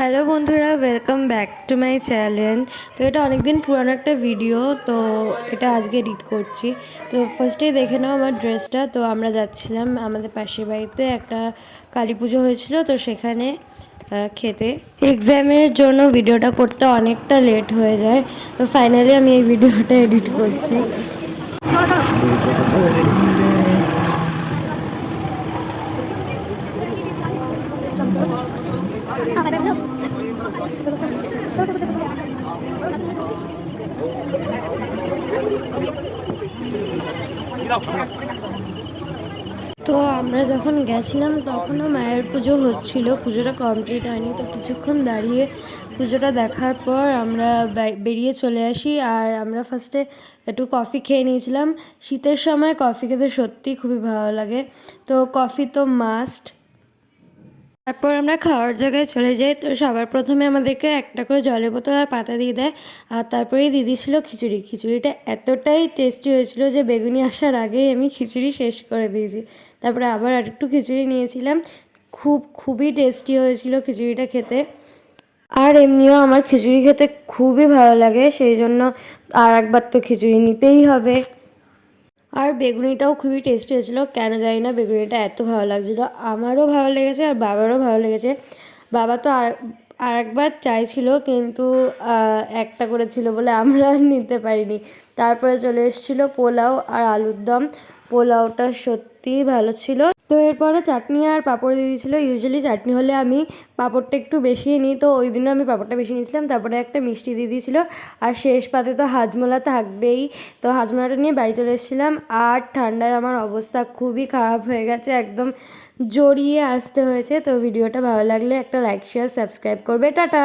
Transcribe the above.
Hello বন্ধুরা, welcome back to my channel. তো এটা অনেক দিন পুরানো একটা ভিডিও, তো এটা আজকে এডিট করছি। তো ফার্স্টেই দেখে নাও আমার ড্রেসটা। তো আমরা যাচ্ছিলাম আমাদের পাশের বাড়িতে, একটা কালী পুজো হয়েছিল, তো সেখানে খেতে। এক্সামের জন্য ভিডিওটা করতে অনেকটা লেট হয়ে যায়, তো ফাইনালি আমি এই ভিডিওটা এডিট করছি। তো আমরা যখন গেছিলাম তখনও মায়ের পুজো হচ্ছিল, পুজোটা কমপ্লিট হয়নি। তো কিছুক্ষণ দাঁড়িয়ে পুজোটা দেখার পর আমরা বেরিয়ে চলে আসি। আর আমরা ফার্স্টে একটু কফি খেয়ে নিয়েছিলাম। শীতের সময় কফি খেতে সত্যিই খুবই ভালো লাগে, তো কফি তো মাস্ট। তারপর আমরা খাওয়ার জায়গায় চলে যাই। তো সবার প্রথমে আমাদেরকে একটা করে জলের বোতল আর পাতা দিয়ে দেয়, আর তারপরেই দিয়ে দিয়েছিল খিচুড়ি। খিচুড়িটা এতটাই টেস্টি হয়েছিল যে বেগুনি আসার আগেই আমি খিচুড়ি শেষ করে দিয়েছি। তারপরে আবার আরেকটু খিচুড়ি নিয়েছিলাম। খুবই টেস্টি হয়েছিল খিচুড়িটা খেতে। আর এমনিও আমার খিচুড়ি খেতে খুবই ভালো লাগে, সেই জন্য আর একবার তো খিচুড়ি নিতেই হবে। আর বেগুনিটাও খুবই টেস্টি হয়েছিলো, কেন জানি না বেগুনিটা এত ভালো লাগছিলো। আমারও ভালো লেগেছে আর বাবারও ভালো লেগেছে। বাবা তো আর একবার চাইছিল, কিন্তু একটা করেছিল বলে আমরা আর নিতে পারিনি। তারপরে চলে এসেছিলো পোলাও আর আলুর দম। পোলাওটা সত্যিই ভালো ছিল। তো এরপরে চাটনি আর পাঁপড় দিয়ে দিয়েছিলো। ইউজুয়ালি চাটনি হলে আমি পাঁপড়টা একটু বেশি নিই, তো ওই দিনও আমি পাঁপড়টা বেশি নিয়েছিলাম। তারপরে একটা মিষ্টি দিয়ে দিয়েছিলো, আর শেষ পাতে তো হাজমোলা থাকবেই। তো হাজমোলাটা নিয়ে বাড়ি চলে এসেছিলাম। আর ঠান্ডায় আমার অবস্থা খুবই খারাপ হয়ে গেছে, একদম জড়িয়ে আসতে হয়েছে। তো ভিডিওটা ভালো লাগলে একটা লাইক, শেয়ার, সাবস্ক্রাইব করবে। টাটা।